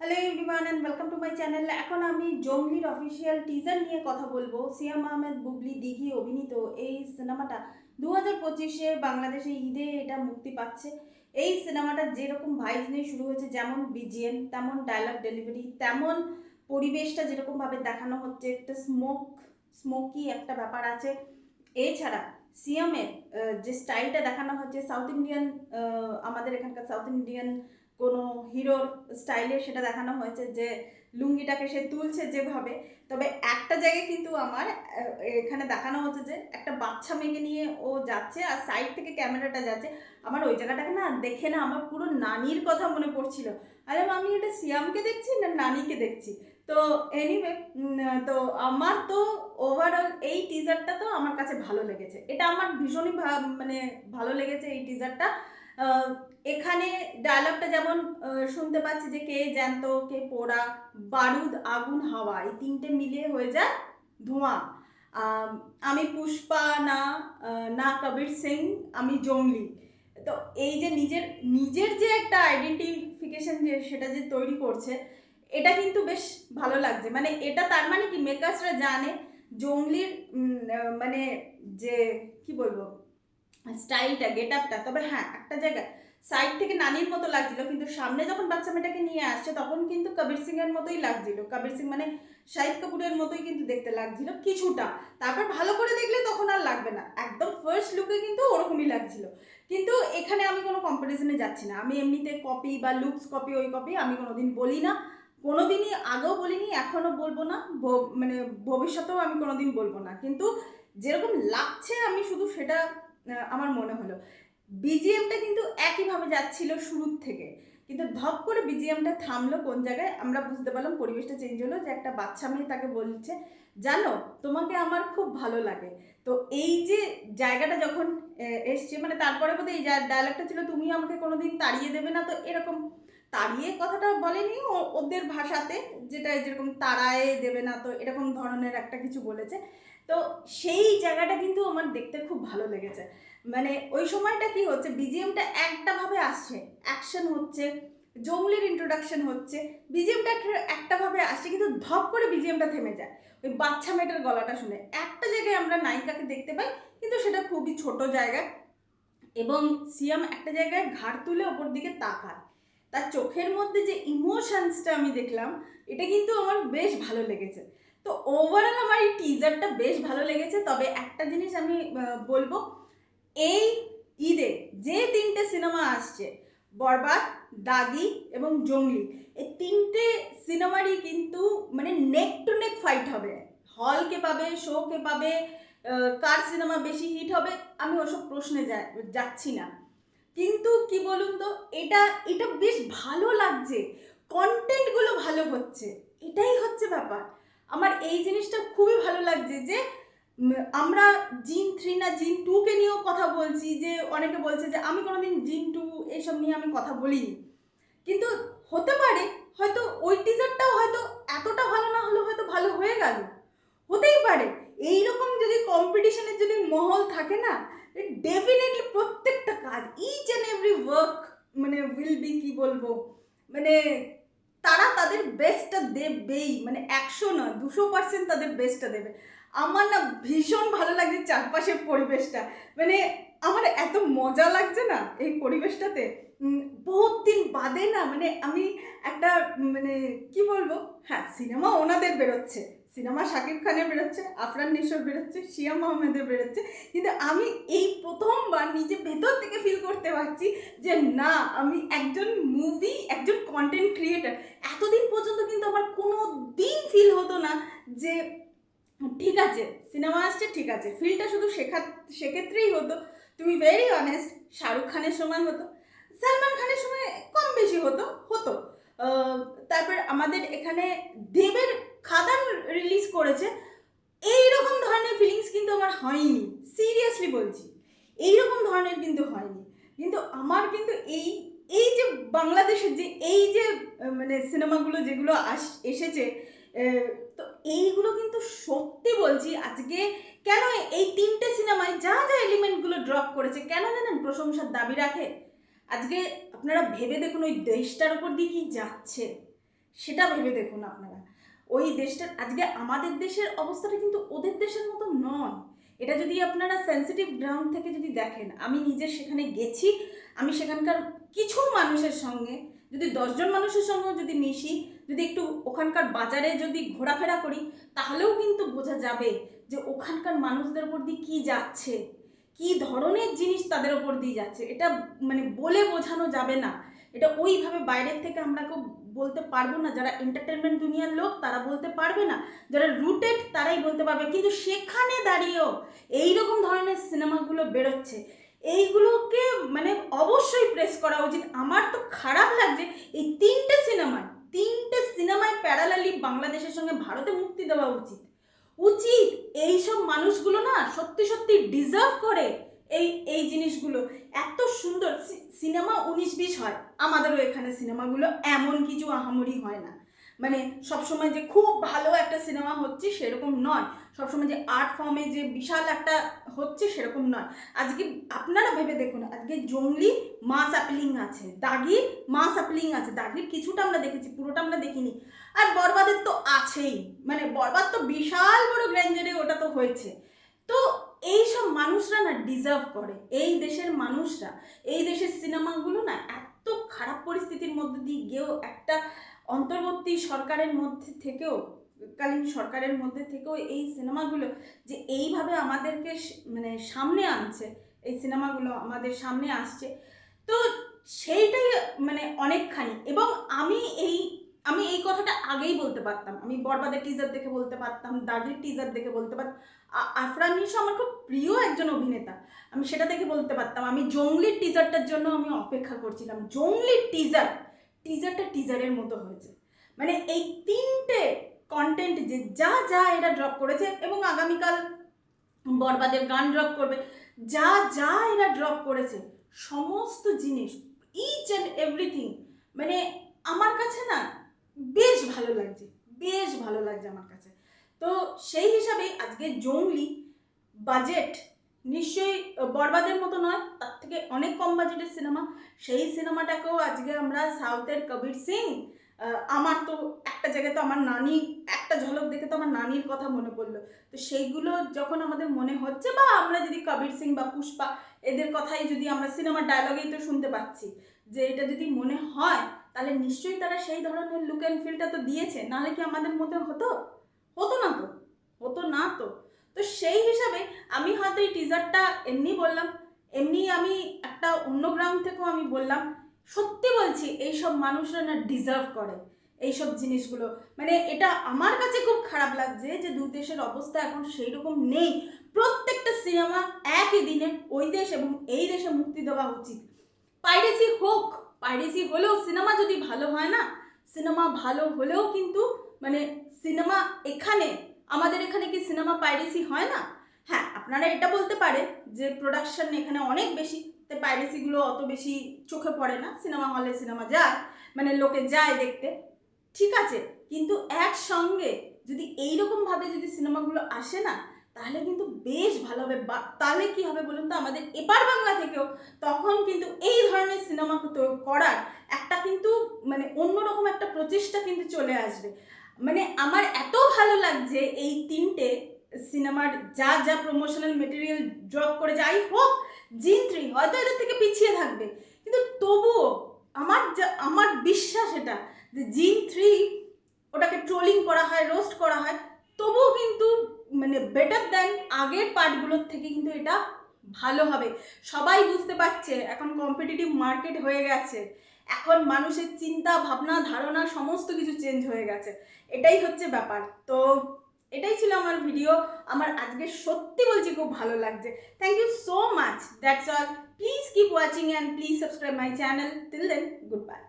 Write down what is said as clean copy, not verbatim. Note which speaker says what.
Speaker 1: Hello everyone and welcome to my channel. এখন আমি জঙ্গলির official teaser নিয়ে কথা বলবো। সিয়াম আহমেদ বুবলি দিঘি অভিনীত এই সিনেমাটা 2025-এ বাংলাদেশে ঈদে এটা মুক্তি পাচ্ছে। এই সিনেমাটা যেরকম ভাইবস নিয়ে শুরু হয়েছে, যেমন বিজিএম, তেমন ডায়লগ ডেলিভারি, তেমন পরিবেশটা যেরকমভাবে দেখানো হচ্ছে, একটা স্মোকি একটা ব্যাপার আছে। এছাড়া সিয়ামের যে স্টাইলটা দেখানো হচ্ছে সাউথ ইন্ডিয়ান, আমাদের এখানকার সাউথ ইন্ডিয়ান কোনো হিরোর স্টাইলে সেটা দেখানো হয়েছে, যে লুঙ্গিটাকে সে তুলছে যেভাবে। তবে একটা জায়গায় কিন্তু আমার এখানে দেখানো হচ্ছে যে একটা বাচ্চা মেয়েকে নিয়ে ও যাচ্ছে আর সাইড থেকে ক্যামেরাটা যাচ্ছে। আমার ওই জায়গাটাকে না দেখে না আমার পুরো নানির কথা মনে পড়ছিল। আরে আমি এটা সিয়ামকে দেখছি না নানিকে দেখছি। তো এনিওয়ে, তো আমার তো ওভারঅল এই টিজারটা তো আমার কাছে ভালো লেগেছে। এটা আমার ভীষণই মানে ভালো লেগেছে এই টিজারটা। এখানে ডায়লগটা যেমন শুনতে পাচ্ছি যে কে জ্যান্ত কে পোড়া, বারুদ আগুন হাওয়া এই তিনটে মিলিয়ে হয়ে যায় ধোঁয়া। আমি পুষ্পা না, না কবির সিং, আমি জঙ্গলি। তো এই যে নিজের নিজের যে একটা আইডেন্টিফিকেশন যে সেটা যে তৈরি করছে, এটা কিন্তু বেশ ভালো লাগছে। মানে এটা তার মানে কি মেকার্সরা জানে জঙ্গলির মানে যে কি বলবো স্টাইলটা, গেট আপটা। তবে হ্যাঁ, একটা জায়গায় সাইড থেকে নানির মতো লাগছিল, কিন্তু সামনে যখন বাচ্চা মেয়েটাকে নিয়ে আসছে তখন কিন্তু কবির সিং এর মতোই লাগছিল। কবির সিং মানে শাহিদ কাপুরের মতোই কিন্তু দেখতে লাগছিল কিছুটা। তারপর ভালো করে দেখলে তখন আর লাগবে না, একদম ফার্স্ট লুকে কিন্তু ওরকমই লাগছিল। কিন্তু এখানে আমি কোনো কম্পারিজনে যাচ্ছি না। আমি এমনিতে কপি বা লুকস কপি ওই কপি আমি কোনোদিন বলি না, কোনোদিনই আগেও বলিনি, এখনও বলবো না, মানে ভবিষ্যতেও আমি কোনোদিন বলবো না। কিন্তু যেরকম লাগছে আমি শুধু সেটা আমার মনে হলো। বিজিএমটা কিন্তু একইভাবে যাচ্ছিল শুরুর থেকে, কিন্তু ধপ করে বিজিএমটা থামলো কোন জায়গায় আমরা বুঝতে পারলাম, পরিবেশটা চেঞ্জ হলো, যে একটা বাচ্চা মেয়ে তাকে বলছে জানো তোমাকে আমার খুব ভালো লাগে। তো এই যে জায়গাটা যখন এসছে, মানে তারপরে বোধহয় এই ডায়লগটা ছিল তুমি আমাকে কোনোদিন তাড়িয়ে দেবে না। তো এরকম তাড়িয়ে কথাটা বলেনি ওদের ভাষাতে, যেটা যেরকম তাড়ায়ে দেবে না, তো এরকম ধরনের একটা কিছু বলেছে। তো সেই জায়গাটা কিন্তু আমার দেখতে খুব ভালো লেগেছে। মানে ওই সময়টা কি হচ্ছে, বিজিএমটা একটাভাবে আসছে, অ্যাকশন হচ্ছে, জঙ্গলির ইন্ট্রোডাকশন হচ্ছে, বিজিএমটা একটাভাবে আসছে, কিন্তু ধপ করে বিজিএমটা থেমে যায় ওই বাচ্চা মেয়েটার গলাটা শুনে। একটা জায়গায় আমরা নায়িকাকে দেখতে পাই, কিন্তু সেটা খুবই ছোট জায়গায়, এবং সিয়াম একটা জায়গায় ঘাড় তুলে ওপর দিকে তাকায়, তার চোখের মধ্যে যে ইমোশনসটা আমি দেখলাম, এটা কিন্তু আমার বেশ ভালো লেগেছে। তো ওভারঅল আমার এই টিজারটা বেশ ভালো লেগেছে। তবে একটা জিনিস আমি বলবো, এই ঈদে যে তিনটে সিনেমা আসছে, বরবাদ, দাগি এবং জঙ্গলি, এই তিনটে সিনেমারই কিন্তু মানে নেক টু নেক ফাইট হবে। হল কে পাবে, শো কে পাবে, কার সিনেমা বেশি হিট হবে আমি ওসব প্রশ্নে যাচ্ছি না। কিন্তু কি বলুন তো, এটা এটা বেশ ভালো লাগছে, কন্টেন্টগুলো ভালো হচ্ছে, এটাই হচ্ছে ব্যাপার। আমার এই জিনিসটা খুবই ভালো লাগছে যে আমরা জিন 3 না জিন 2-কে নিয়েও কথা বলছি, যে অনেকে বলছে যে আমি কোনোদিন জিন 2 এইসব নিয়ে আমি কথা বলিনি। কিন্তু হতে পারে হয়তো ওই টিজারটাও হয়তো এতটা ভালো না হলেও হয়তো ভালো হয়ে গেল, হতেই পারে। এইরকম যদি কম্পিটিশনের যদি মহল থাকে না, ডেফিনেটলি প্রত্যেকটা কাজ, ইচ অ্যান্ড এভরি ওয়ার্ক মানে উইল বি, কি বলবো, মানে তারা তাদের বেস্টটা দেবেই, মানে 100 না 200% তাদের বেস্টটা দেবে। আমার না ভীষণ ভালো লাগছে চারপাশের পরিবেশটা, মানে আমার এত মজা লাগছে না এই পরিবেশটাতে। বহুত দিন বাদে না, মানে আমি একটা মানে কি বলবো, হ্যাঁ সিনেমা ওনাদের বেরোচ্ছে, সিনেমা শাকিব খানের বেরোচ্ছে, আফরান নিশোর বেরোচ্ছে, সিয়াম আহমেদের বেরোচ্ছে, কিন্তু আমি এই প্রথমবার নিজে ভেতর থেকে ফিল করতে পারছি যে না, আমি একজন একজন কন্টেন্ট ক্রিয়েটার। এতদিন পর্যন্ত কিন্তু আমার কোনো দিন ফিল হতো না যে ঠিক আছে সিনেমা আসছে, ঠিক আছে, ফিলটা শুধু সেক্ষেত্রেই হতো, তুমি ভেরি অনেস্ট, শাহরুখ খানের সময় হতো, সালমান খানের সময় কম বেশি হতো হতো তারপর আমাদের এখানে দেবের খাদান রিলিজ করেছে, এইরকম ধরনের ফিলিংস কিন্তু আমার হয়নি, সিরিয়াসলি বলছি, এইরকম ধরনের কিন্তু হয়নি। কিন্তু আমার কিন্তু এই এই যে বাংলাদেশের যে এই যে মানে সিনেমাগুলো যেগুলো এসেছে, তো এইগুলো কিন্তু সত্যি বলছি, আজকে কেন এই তিনটে সিনেমায় যা যা এলিমেন্টগুলো ড্রপ করেছে, কেন জানেন প্রশংসার দাবি রাখে? আজকে আপনারা ভেবে দেখুন ওই দেশটার উপর দিয়ে কি যাচ্ছে, সেটা ভেবে দেখুন আপনারা। ওই দেশটার আজকে আমাদের দেশের অবস্থাটা কিন্তু ওদের দেশের মতো নয়। এটা যদি আপনারা সেন্সিটিভ গ্রাউন্ড থেকে যদি দেখেন, আমি নিজে সেখানে গেছি, আমি সেখানকার কিছু মানুষের সঙ্গে যদি 10জন মানুষের সঙ্গেও যদি মিশি, যদি একটু ওখানকার বাজারে যদি ঘোরাফেরা করি, তাহলেও কিন্তু বোঝা যাবে যে ওখানকার মানুষদের ওপর দিয়ে কী যাচ্ছে, কী ধরনের জিনিস তাদের ওপর দিয়ে যাচ্ছে। এটা মানে বলে বোঝানো যাবে না। এটা ওইভাবে বাইরের থেকে আমরা কেউ বলতে পারবো না। যারা এন্টারটেনমেন্ট দুনিয়ার লোক তারা বলতে পারবে না, যারা রুটেড তারাই বলতে পারবে। কিন্তু সেখানে দাঁড়িয়েও এইরকম ধরনের সিনেমাগুলো বেরোচ্ছে, এইগুলোকে মানে অবশ্যই প্রেস করা উচিত। আমার তো খারাপ লাগছে এই তিনটে সিনেমায় প্যারালালি বাংলাদেশের সঙ্গে ভারতে মুক্তি দেওয়া উচিত। এইসব মানুষগুলো না সত্যি সত্যি ডিজার্ভ করে এই জিনিসগুলো। এত সুন্দর সিনেমা 19-20 হয়, আমাদেরও এখানে সিনেমাগুলো এমন কিছু আহামরি হয় না। মানে সবসময় যে খুব ভালো একটা সিনেমা হচ্ছে সেরকম নয়, সবসময় যে আর্ট ফর্মে যে বিশাল একটা হচ্ছে সেরকম নয়। আজকে আপনারা ভেবে দেখুন, আজকে জঙ্গলি মাস অ্যাপিলিং আছে, দাগি মাস অ্যাপিলিং আছে। দাগির কিছুটা আমরা দেখেছি, পুরোটা আমরা দেখিনি। আর বরবাদের তো আছেই, মানে বরবাদ তো বিশাল বড় গ্র্যান্ডারে ওটা তো হয়েছে। তো এইসব মানুষরা না ডিজার্ভ করে, এই দেশের মানুষরা, এই দেশের সিনেমাগুলো না এত খারাপ পরিস্থিতির মধ্যে দিয়ে গিয়েও একটা অন্তর্বর্তী সরকারের মধ্যে থেকেও, কালীন সরকারের মধ্যে থেকেও এই সিনেমাগুলো যে এইভাবে আমাদেরকে মানে সামনে আনছে, এই সিনেমাগুলো আমাদের সামনে আসছে, তো সেইটাই মানে অনেকখানি। এবং আমি এই কথাটা আগেই বলতে পারতাম, আমি বরবাদের টিজার দেখে বলতে পারতাম, দাগির টিজার দেখে বলতে পারতাম। আফরান নিশো আমার খুব প্রিয় একজন অভিনেতা, আমি সেটা দেখে বলতে পারতাম। আমি জঙ্গলির টিজারটার জন্য আমি অপেক্ষা করছিলাম। জঙ্গলির টিজারটা টিজারের মতো হয়েছে। মানে এই তিনটে কন্টেন্ট যে যা যা এরা ড্রপ করেছে, এবং আগামীকাল বরবাদের গান ড্রপ করবে, যা যা এরা ড্রপ করেছে সমস্ত জিনিস, ইচ অ্যান্ড এভরিথিং, মানে আমার কাছে না বেশ ভালো লাগছে, বেশ ভালো লাগছে আমার কাছে। তো সেই হিসাবেই আজকে জঙ্গলি বাজেট নিশ্চয়ই বরবাদের মতো নয়, তার থেকে অনেক কম বাজেটের সিনেমা। সেই সিনেমাটাকেও আজকে আমরা সাউথের কবির সিং, আমার তো একটা জায়গায় তো আমার নানি, একটা ঝলক দেখে তো আমার নানির কথা মনে পড়লো। তো সেইগুলো যখন আমাদের মনে হচ্ছে, বা আমরা যদি কবির সিং বা পুষ্পা এদের কথাই যদি আমরা সিনেমার ডায়লগেই তো শুনতে পাচ্ছি, যে এটা যদি মনে হয় তাহলে নিশ্চয়ই তারা সেই ধরনের লুক অ্যান্ড ফিলটা তো দিয়েছে, নাহলে কি আমাদের মধ্যে হতো না তো। তো সেই হিসাবে আমি হয়তো এই টিজারটা এমনি বললাম, এমনি আমি একটা অন্য গ্রাউন্ড থেকেও আমি বললাম। সত্যি বলছি, এইসব মানুষরা না ডিজার্ভ করে এইসব জিনিসগুলো। মানে এটা আমার কাছে খুব খারাপ লাগছে যে দুই দেশের অবস্থা এখন সেই রকম নেই। প্রত্যেকটা সিনেমা একই দিনে ওই দেশ এবং এই দেশে মুক্তি দেওয়া উচিত। পাইরেসি হোক, পাইরেসি হলেও সিনেমা যদি ভালো হয় না, সিনেমা ভালো হলেও কিন্তু মানে সিনেমা এখানে, আমাদের এখানে কি সিনেমা পাইরেসি হয় না? হ্যাঁ, আপনারা এটা বলতে পারেন যে প্রোডাকশন এখানে অনেক বেশি, তাই পাইরেসিগুলো অত বেশি চোখে পড়ে না, সিনেমা হলে সিনেমা যায়, মানে লোকে যায় দেখতে, ঠিক আছে। কিন্তু একসঙ্গে যদি এইরকমভাবে যদি সিনেমাগুলো আসে না, তাহলে কিন্তু বেশ ভালো হবে। তাহলে কি হবে বলুন তো, আমাদের এপার বাংলা থেকেও তখন কিন্তু এই ধরনের সিনেমা করার একটা কিন্তু মানে অন্যরকম একটা প্রচেষ্টা কিন্তু চলে আসবে। মানে আমার এত ভালো লাগছে এই তিনটে সিনেমার যা যা প্রমোশনাল মেটেরিয়াল ড্রপ করে, যাই হোক জিন 3 হয়তো এদের থেকে পিছিয়ে থাকবে, কিন্তু তবুও আমার বিশ্বাস এটা যে জিন 3 ওটাকে ট্রোলিং করা হয়, রোস্ট করা হয়, তবুও কিন্তু মানে বেটার দ্যান আগের পার্টগুলোর থেকে কিন্তু এটা ভালো হবে। সবাই বুঝতে পারছে এখন কম্পিটিটিভ মার্কেট হয়ে গেছে, এখন মানুষের চিন্তা ভাবনা ধারণা সমস্ত কিছু চেঞ্জ হয়ে গেছে, এটাই হচ্ছে ব্যাপার। তো এটাই ছিল আমার ভিডিও। আমার আজকে সত্যি বলছি খুব ভালো লাগছে। Thank you so much, that's all. Please keep watching and please subscribe my channel. Till then, good by.